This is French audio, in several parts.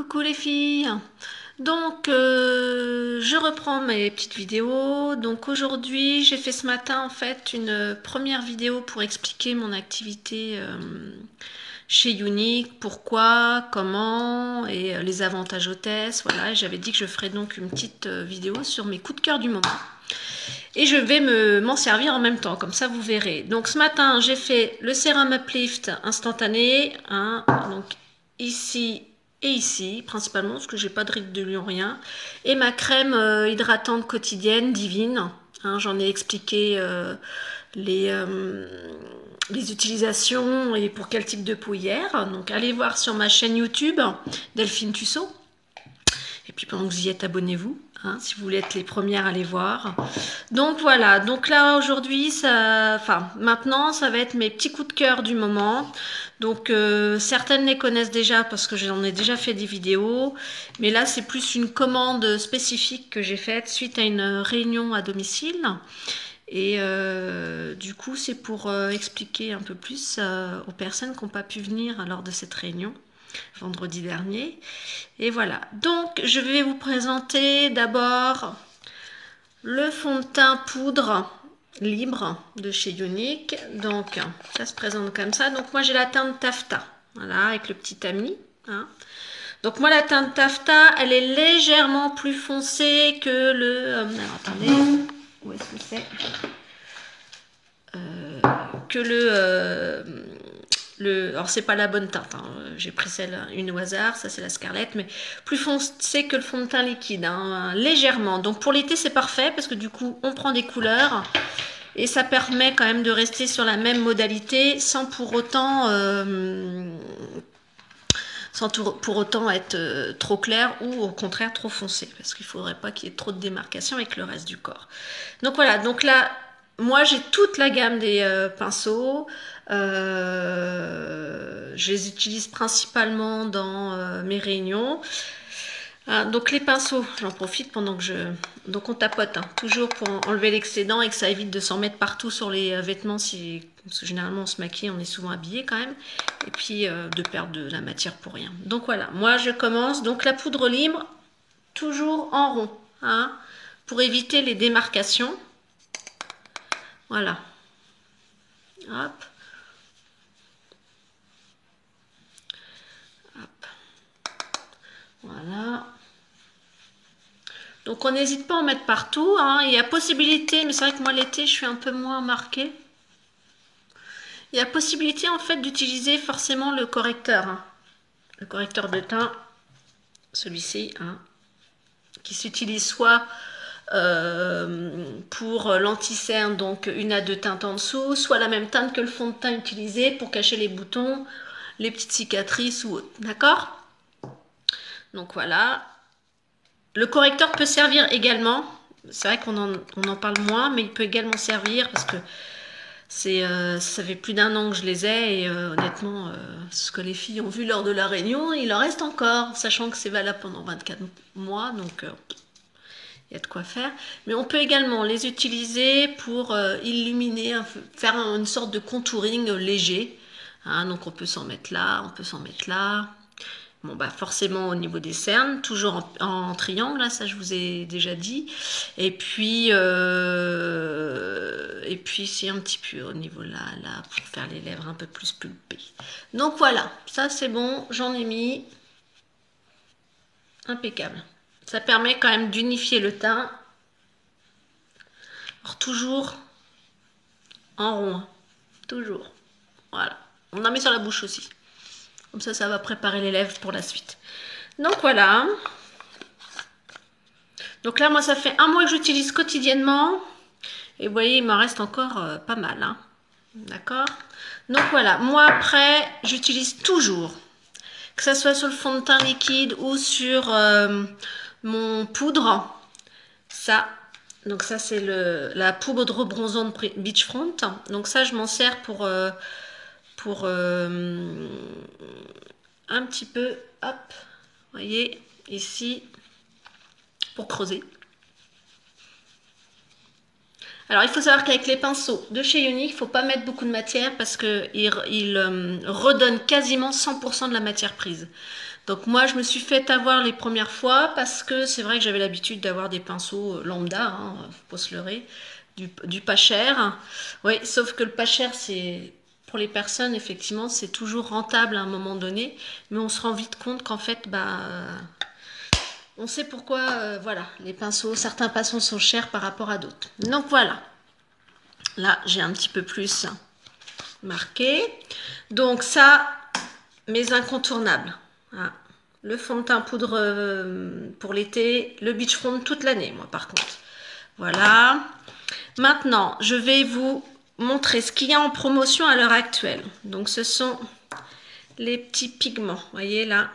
Coucou les filles. Donc je reprends mes petites vidéos. Donc aujourd'hui j'ai fait ce matin en fait une première vidéo pour expliquer mon activité chez Unique, pourquoi, comment et les avantages hôtesse. Voilà, j'avais dit que je ferais donc une petite vidéo sur mes coups de cœur du moment. Et je vais m'en servir en même temps, comme ça vous verrez. Donc ce matin j'ai fait le sérum Uplift instantané, hein, donc ici et ici, principalement, parce que j'ai pas de rides de lion, rien. Et ma crème hydratante quotidienne, divine. Hein, j'en ai expliqué les utilisations et pour quel type de peau hier. Donc allez voir sur ma chaîne YouTube, Delphine Tussaud. Et puis pendant que vous y êtes, abonnez-vous. Hein, si vous voulez être les premières à les voir. Donc voilà, donc là aujourd'hui, maintenant ça va être mes petits coups de cœur du moment. Donc certaines les connaissent déjà parce que j'en ai déjà fait des vidéos, mais là c'est plus une commande spécifique que j'ai faite suite à une réunion à domicile. Et du coup c'est pour expliquer un peu plus aux personnes qui n'ont pas pu venir lors de cette réunion vendredi dernier. Et voilà, donc je vais vous présenter d'abord le fond de teint poudre libre de chez Unique. Donc ça se présente comme ça. Donc moi j'ai la teinte taffetas, voilà, avec le petit tamis, hein. Donc moi la teinte taffetas elle est légèrement plus foncée que le alors attendez, où est-ce que c'est, que alors c'est pas la bonne teinte, hein. J'ai pris celle une au hasard, ça c'est la Scarlett, mais plus foncé que le fond de teint liquide, hein, légèrement. Donc pour l'été c'est parfait parce que du coup on prend des couleurs et ça permet quand même de rester sur la même modalité sans pour autant être trop clair ou au contraire trop foncé, parce qu'il faudrait pas qu'il y ait trop de démarcation avec le reste du corps. Donc voilà, donc là moi j'ai toute la gamme des pinceaux. Je les utilise principalement dans mes réunions. Donc les pinceaux, j'en profite pendant que donc on tapote, hein, toujours pour enlever l'excédent et que ça évite de s'en mettre partout sur les vêtements, parce que généralement on se maquille, on est souvent habillé quand même, et puis de perdre de la matière pour rien. Donc voilà, moi je commence, donc la poudre libre, toujours en rond, hein, pour éviter les démarcations. Voilà. Hop. Hop. Voilà. Donc on n'hésite pas à en mettre partout, hein. Il y a possibilité, mais c'est vrai que moi l'été je suis un peu moins marquée. Il y a possibilité en fait d'utiliser forcément le correcteur, hein. Le correcteur de teint, celui-ci, hein, qui s'utilise soit pour l'anti-cerne, donc une à deux teintes en dessous, soit la même teinte que le fond de teint utilisé pour cacher les boutons, les petites cicatrices ou autres, d'accord? Donc voilà. Le correcteur peut servir également, c'est vrai qu'on en parle moins, mais il peut également servir parce que ça fait plus d'un an que je les ai et honnêtement, ce que les filles ont vu lors de la réunion, il en reste encore, sachant que c'est valable pendant 24 mois, donc il y a de quoi faire. Mais on peut également les utiliser pour illuminer, faire une sorte de contouring léger, hein, donc on peut s'en mettre là, on peut s'en mettre là. Bon bah forcément au niveau des cernes, toujours en triangle, là, ça je vous ai déjà dit. Et puis c'est un petit peu au niveau là, pour faire les lèvres un peu plus pulpées. Donc voilà, ça c'est bon, j'en ai mis. Impeccable. Ça permet quand même d'unifier le teint. Alors toujours en rond, hein. Toujours. Voilà. On en met sur la bouche aussi. Comme ça va préparer les lèvres pour la suite. Donc voilà. Donc là, moi, ça fait un mois que j'utilise quotidiennement. Et vous voyez, il m'en reste encore pas mal, hein. D'accord? Donc voilà. Moi, après, j'utilise toujours, que ce soit sur le fond de teint liquide ou sur mon poudre. Ça. Donc ça, c'est la poudre bronzante Beachfront. Donc ça, je m'en sers pour un petit peu, hop, vous voyez, ici, pour creuser. Alors, il faut savoir qu'avec les pinceaux de chez Unique, il ne faut pas mettre beaucoup de matière parce qu'ils redonnent quasiment 100% de la matière prise. Donc moi, je me suis fait avoir les premières fois parce que c'est vrai que j'avais l'habitude d'avoir des pinceaux lambda, hein, faut pas se leurrer, du pas cher. Oui, sauf que le pas cher, c'est pour les personnes, effectivement, c'est toujours rentable à un moment donné, mais on se rend vite compte qu'en fait, on sait pourquoi, voilà, les pinceaux, certains pinceaux sont chers par rapport à d'autres. Donc voilà, là, j'ai un petit peu plus marqué. Donc ça, mes incontournables. Hein. Le fond de teint poudre pour l'été, le beach foam toute l'année, moi par contre. Voilà. Maintenant, je vais vous montrer ce qu'il y a en promotion à l'heure actuelle. Donc ce sont les petits pigments, vous voyez là.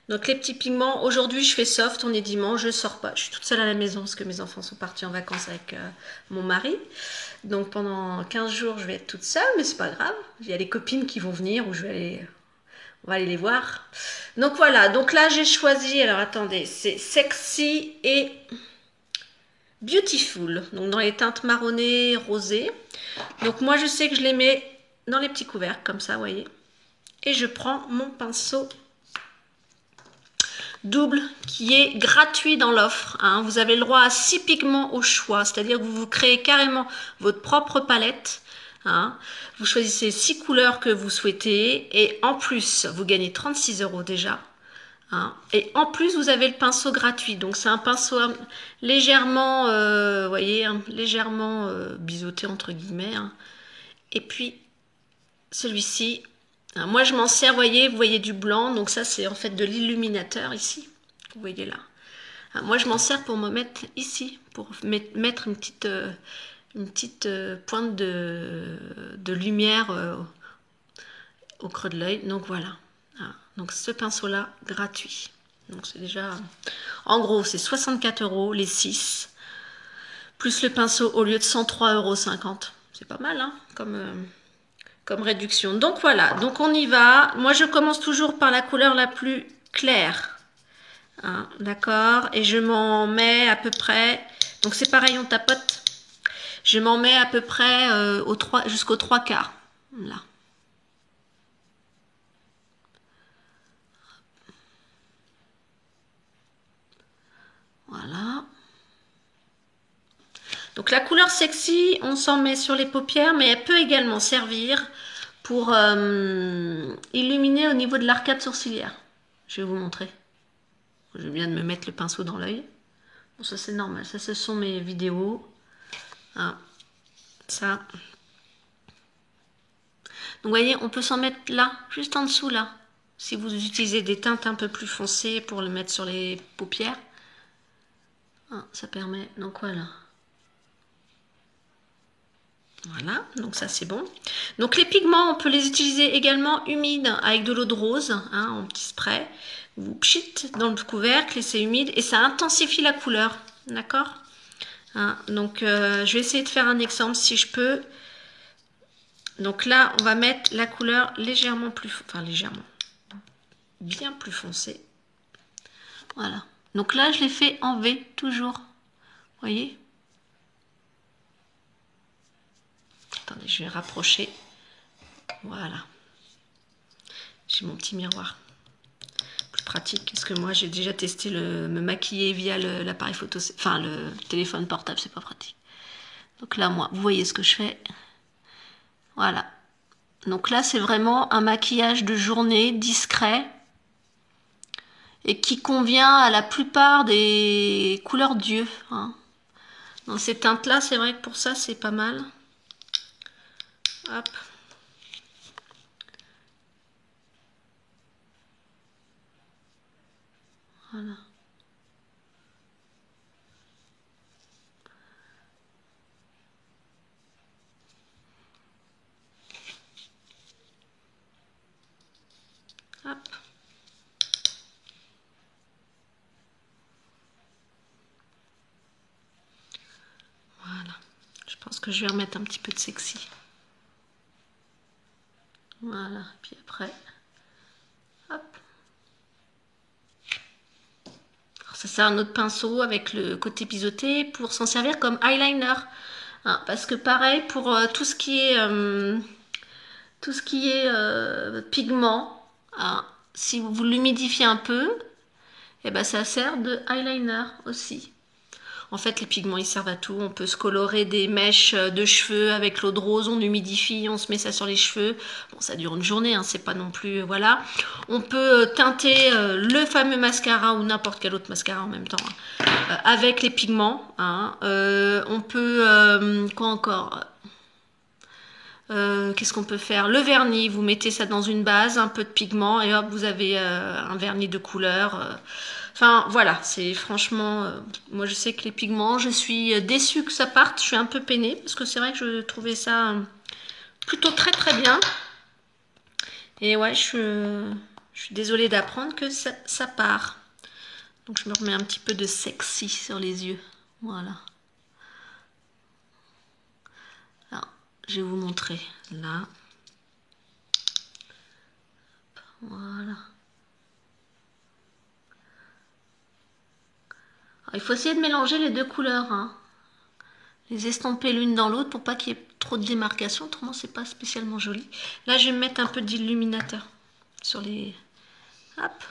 Donc les petits pigments, aujourd'hui je fais soft, on est dimanche, je sors pas. Je suis toute seule à la maison parce que mes enfants sont partis en vacances avec mon mari. Donc pendant 15 jours je vais être toute seule, mais c'est pas grave. Il y a les copines qui vont venir ou on va aller les voir. Donc voilà, donc là j'ai choisi, alors attendez, c'est Sexy et Beautiful. Donc dans les teintes marronnées, rosées. Donc moi je sais que je les mets dans les petits couvercles comme ça, vous voyez. Et je prends mon pinceau double qui est gratuit dans l'offre. Hein. Vous avez le droit à 6 pigments au choix, c'est-à-dire que vous créez carrément votre propre palette. Hein. Vous choisissez 6 couleurs que vous souhaitez et en plus, vous gagnez 36 € déjà. Hein. Et en plus, vous avez le pinceau gratuit. Donc, c'est un pinceau légèrement, voyez, légèrement biseauté entre guillemets. Hein. Et puis, celui-ci, moi je m'en sers, vous voyez du blanc, donc ça c'est en fait de l'illuminateur ici, vous voyez là. Moi je m'en sers pour me mettre ici, pour mettre une petite pointe de lumière au creux de l'œil, donc voilà. Donc ce pinceau là, gratuit. Donc c'est déjà, en gros c'est 64 € les 6, plus le pinceau au lieu de 103,50 €. C'est pas mal hein, comme réduction. Donc voilà, donc on y va. Moi je commence toujours par la couleur la plus claire. Hein, d'accord. Et je m'en mets à peu près, donc c'est pareil, on tapote. Je m'en mets à peu près jusqu'aux 3/4. Là. Voilà. Donc la couleur sexy, on s'en met sur les paupières, mais elle peut également servir pour illuminer au niveau de l'arcade sourcilière. Je vais vous montrer. Je viens de me mettre le pinceau dans l'œil. Bon, ça c'est normal, ça ce sont mes vidéos. Ah, ça. Donc vous voyez, on peut s'en mettre là, juste en dessous là. Si vous utilisez des teintes un peu plus foncées pour le mettre sur les paupières. Ah, ça permet, donc voilà. Voilà, donc ça c'est bon. Donc les pigments, on peut les utiliser également humides avec de l'eau de rose, hein, en petit spray. Vous pchit dans le couvercle et c'est humide et ça intensifie la couleur, d'accord hein, donc je vais essayer de faire un exemple si je peux. Donc là, on va mettre la couleur légèrement plus, enfin légèrement, bien plus foncée. Voilà. Donc là, je l'ai fait en V toujours, vous voyez. Attendez, je vais rapprocher. Voilà. J'ai mon petit miroir. Plus pratique, parce que moi j'ai déjà testé me maquiller via l'appareil photo, enfin le téléphone portable, c'est pas pratique. Donc là, moi, vous voyez ce que je fais. Voilà. Donc là, c'est vraiment un maquillage de journée discret et qui convient à la plupart des couleurs d'yeux. Hein. Dans ces teintes-là, c'est vrai que pour ça, c'est pas mal. Hop. Voilà. Hop. Voilà. Je pense que je vais remettre un petit peu de sexy. Voilà. Puis après, hop. Alors ça c'est un autre pinceau avec le côté biseauté pour s'en servir comme eyeliner. Hein, parce que pareil pour tout ce qui est pigment, hein, si vous l'humidifiez un peu, et ben ça sert de eyeliner aussi. En fait, les pigments, ils servent à tout. On peut se colorer des mèches de cheveux avec l'eau de rose, on humidifie, on se met ça sur les cheveux. Bon, ça dure une journée, hein, c'est pas non plus... Voilà. On peut teinter le fameux mascara ou n'importe quel autre mascara en même temps, hein, avec les pigments. Hein. On peut... quoi encore? Qu'est-ce qu'on peut faire? Le vernis, vous mettez ça dans une base, un peu de pigment, et hop, vous avez un vernis de couleur. Enfin, voilà, c'est franchement... moi, je sais que les pigments, je suis déçue que ça parte. Je suis un peu peinée, parce que c'est vrai que je trouvais ça plutôt très très bien. Et ouais, je suis désolée d'apprendre que ça part. Donc, je me remets un petit peu de sexy sur les yeux. Voilà. Alors, je vais vous montrer là. Voilà. Alors, il faut essayer de mélanger les deux couleurs, hein. Les estomper l'une dans l'autre pour pas qu'il y ait trop de démarcation, autrement c'est pas spécialement joli. Là, je vais mettre un peu d'illuminateur sur les... Hop.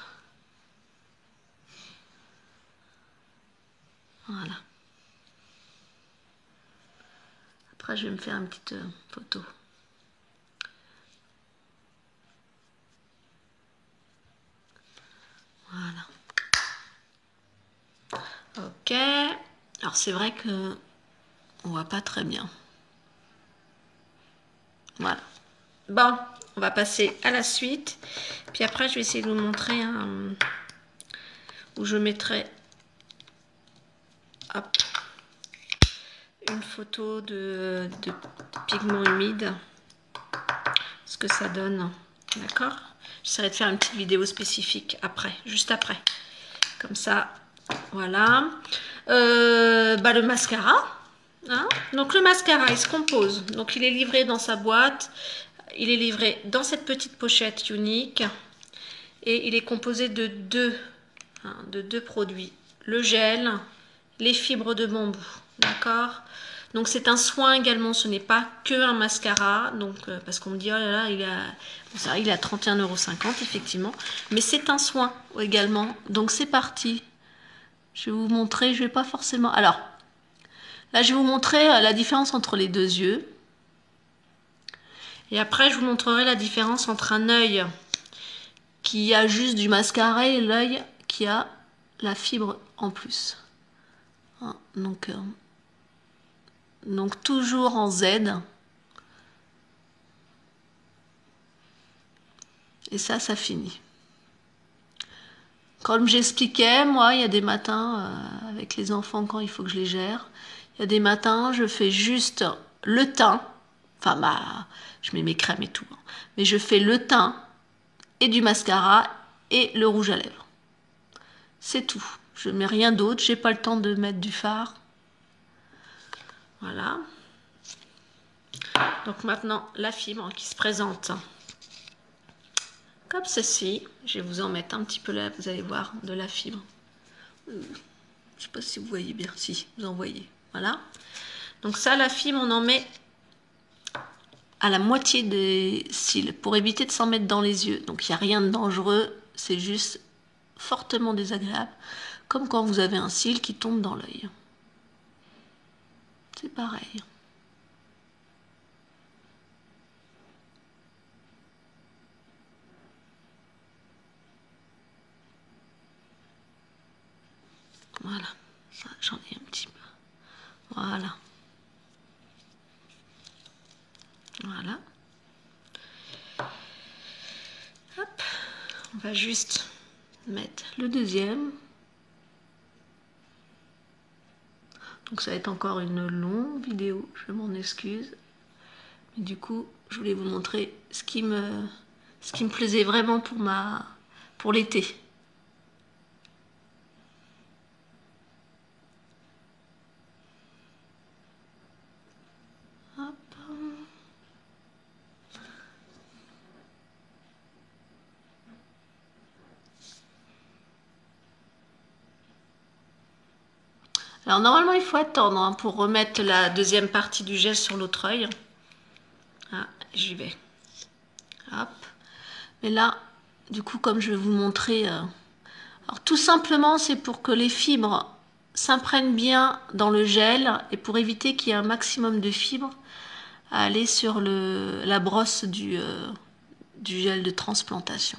Voilà. Après, je vais me faire une petite photo. Voilà. Ok. Alors, c'est vrai que on voit pas très bien. Voilà. Bon, on va passer à la suite. Puis après, je vais essayer de vous montrer où je mettrai hop, une photo de pigment humide. Ce que ça donne. D'accord? J'essaierai de faire une petite vidéo spécifique après, juste après. Comme ça, voilà. Le mascara. Hein, donc le mascara, il se compose. Donc il est livré dans sa boîte. Il est livré dans cette petite pochette unique. Et il est composé de deux produits. Le gel, les fibres de bambou. D'accord? Donc c'est un soin également, ce n'est pas que un mascara. Donc, parce qu'on me dit, oh là là, il est à 31,50 € effectivement. Mais c'est un soin également. Donc c'est parti. Je vais vous montrer, je vais pas forcément... Alors, là je vais vous montrer la différence entre les deux yeux. Et après je vous montrerai la différence entre un œil qui a juste du mascara et l'œil qui a la fibre en plus. Hein, donc toujours en Z. Et ça finit. Comme j'expliquais, moi, il y a des matins, avec les enfants, quand il faut que je les gère, il y a des matins, je fais juste le teint. Enfin, je mets mes crèmes et tout. Hein, mais je fais le teint et du mascara et le rouge à lèvres. C'est tout. Je mets rien d'autre. J'ai pas le temps de mettre du fard. Voilà. Donc maintenant, la fibre qui se présente comme ceci. Je vais vous en mettre un petit peu là, vous allez voir, de la fibre. Je ne sais pas si vous voyez bien. Si, vous en voyez. Voilà. Donc ça, la fibre, on en met à la moitié des cils pour éviter de s'en mettre dans les yeux. Donc il n'y a rien de dangereux, c'est juste fortement désagréable. Comme quand vous avez un cil qui tombe dans l'œil. C'est pareil. Voilà, j'en ai un petit peu. Voilà. Voilà. Hop. On va juste mettre le deuxième. Donc ça va être encore une longue vidéo, je m'en excuse. Mais du coup, je voulais vous montrer ce qui me plaisait vraiment pour l'été. Alors normalement il faut attendre hein, pour remettre la deuxième partie du gel sur l'autre œil. Ah, j'y vais. Hop. Mais là, du coup, comme je vais vous montrer, alors tout simplement, c'est pour que les fibres s'imprègnent bien dans le gel et pour éviter qu'il y ait un maximum de fibres à aller sur la brosse du gel de transplantation.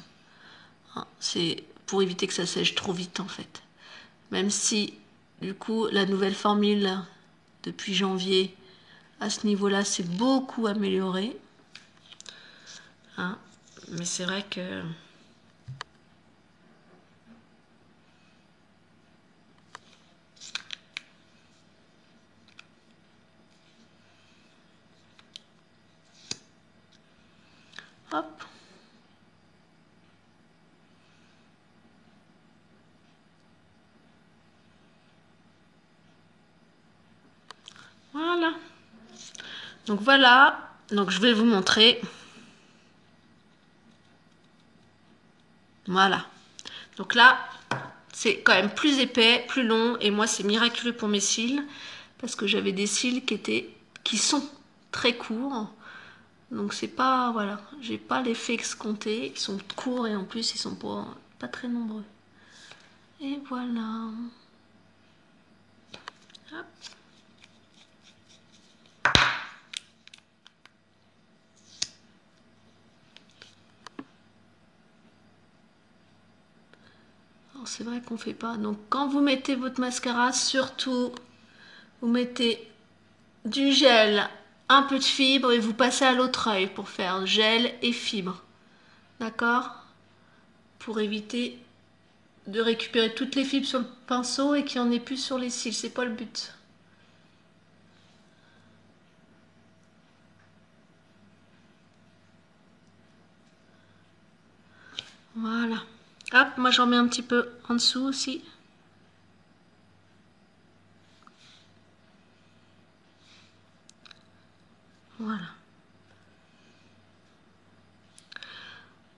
Hein, c'est pour éviter que ça sèche trop vite en fait. Même si, du coup, la nouvelle formule depuis janvier, à ce niveau-là, c'est beaucoup amélioré. Hein, mais c'est vrai que... Hop. Voilà. Donc voilà. Donc je vais vous montrer. Voilà. Donc là, c'est quand même plus épais, plus long. Et moi, c'est miraculeux pour mes cils. Parce que j'avais des cils qui sont très courts. Donc c'est pas, voilà, j'ai pas l'effet escompté. Ils sont courts et en plus, ils sont pas très nombreux. Et voilà. Hop. Alors c'est vrai qu'on fait pas. Donc quand vous mettez votre mascara, surtout, vous mettez du gel, un peu de fibre et vous passez à l'autre œil pour faire gel et fibre. D'accord? Pour éviter de récupérer toutes les fibres sur le pinceau et qu'il n'y en ait plus sur les cils. C'est pas le but. Voilà. Hop, moi j'en mets un petit peu en dessous aussi. Voilà.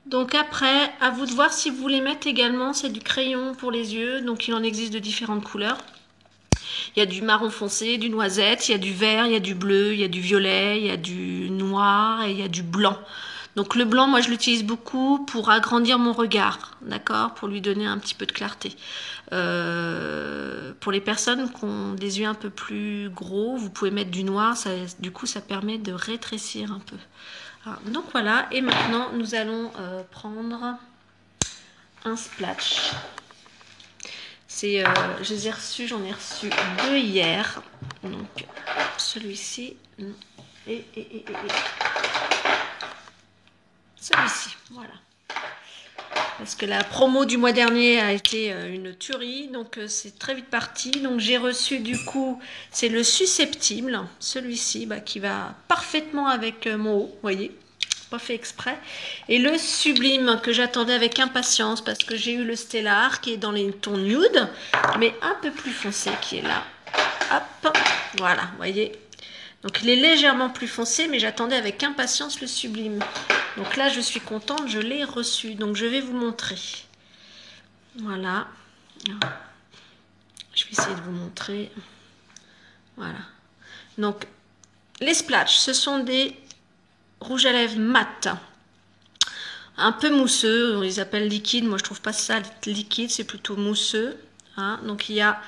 Donc après, à vous de voir si vous voulez mettre également, c'est du crayon pour les yeux. Donc il en existe de différentes couleurs. Il y a du marron foncé, du noisette, il y a du vert, il y a du bleu, il y a du violet, il y a du noir et il y a du blanc. Donc le blanc, moi je l'utilise beaucoup pour agrandir mon regard, d'accord, pour lui donner un petit peu de clarté. Pour les personnes qui ont des yeux un peu plus gros, vous pouvez mettre du noir, du coup ça permet de rétrécir un peu. Alors, donc voilà, et maintenant nous allons prendre un splash. Je les ai reçus, j'en ai reçu deux hier. Donc celui-ci et celui-ci, voilà. Parce que la promo du mois dernier a été une tuerie, donc c'est très vite parti. Donc j'ai reçu du coup, c'est le susceptible, celui-ci qui va parfaitement avec mon haut, vous voyez, pas fait exprès. Et le sublime que j'attendais avec impatience parce que j'ai eu le stellar qui est dans les tons nude, mais un peu plus foncé qui est là. Hop, voilà, vous voyez. Donc il est légèrement plus foncé, mais j'attendais avec impatience le sublime. Donc là, je suis contente, je l'ai reçu. Donc je vais vous montrer. Voilà. Je vais essayer de vous montrer. Voilà. Donc les splashs, ce sont des rouges à lèvres mat. Un peu mousseux, on les appelle liquides. Moi, je trouve pas ça liquide, c'est plutôt mousseux. Hein. Donc il y a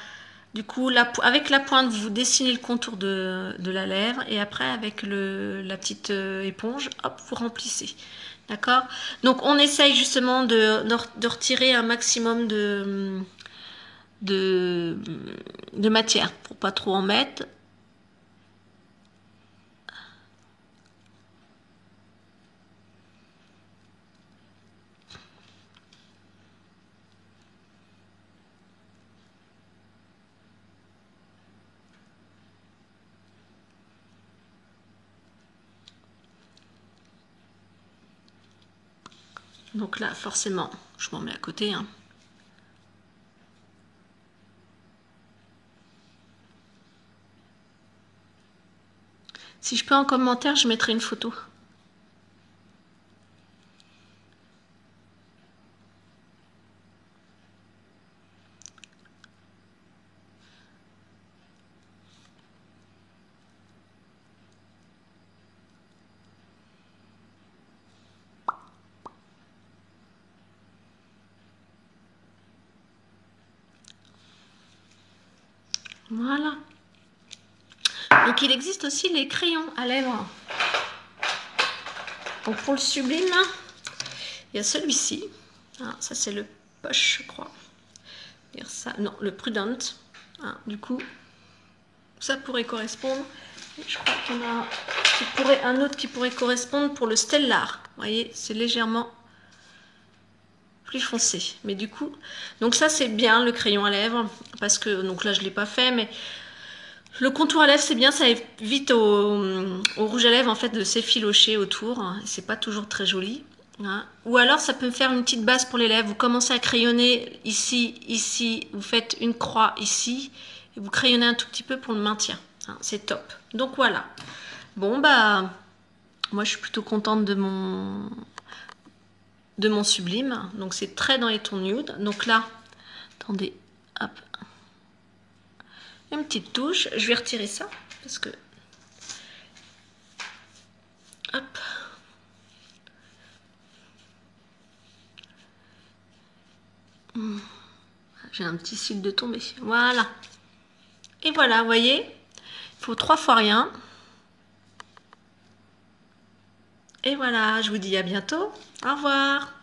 du coup, avec la pointe, vous dessinez le contour de la lèvre et après, avec la petite éponge, hop, vous remplissez. D'accord? Donc, on essaye justement de retirer un maximum de, de matière pour pas trop en mettre. Donc là, forcément, je m'en mets à côté. Hein. Si je peux en commentaire, je mettrai une photo. Voilà. Donc il existe aussi les crayons à lèvres. Donc pour le sublime, il y a celui-ci. Ah, ça c'est le Poche, je crois. Ça, non, le Prudent. Ah, du coup, ça pourrait correspondre. Je crois qu'il y en a un autre qui pourrait correspondre pour le Stellar. Vous voyez, c'est légèrement plus foncé. Mais du coup, donc ça c'est bien le crayon à lèvres. Parce que, donc là je ne l'ai pas fait, mais le contour à lèvres c'est bien. Ça évite au rouge à lèvres en fait de s'effilocher autour. C'est pas toujours très joli. Hein. Ou alors ça peut me faire une petite base pour les lèvres. Vous commencez à crayonner ici, ici. Vous faites une croix ici. Et vous crayonnez un tout petit peu pour le maintien. Hein, c'est top. Donc voilà. Bon bah, moi je suis plutôt contente de mon sublime. Donc c'est très dans les tons nude. Donc là, attendez, hop. Une petite touche. Je vais retirer ça parce que, hop. J'ai un petit cycle de tombée. Voilà. Et voilà, vous voyez, il faut 3 fois rien. Et voilà, je vous dis à bientôt. Au revoir.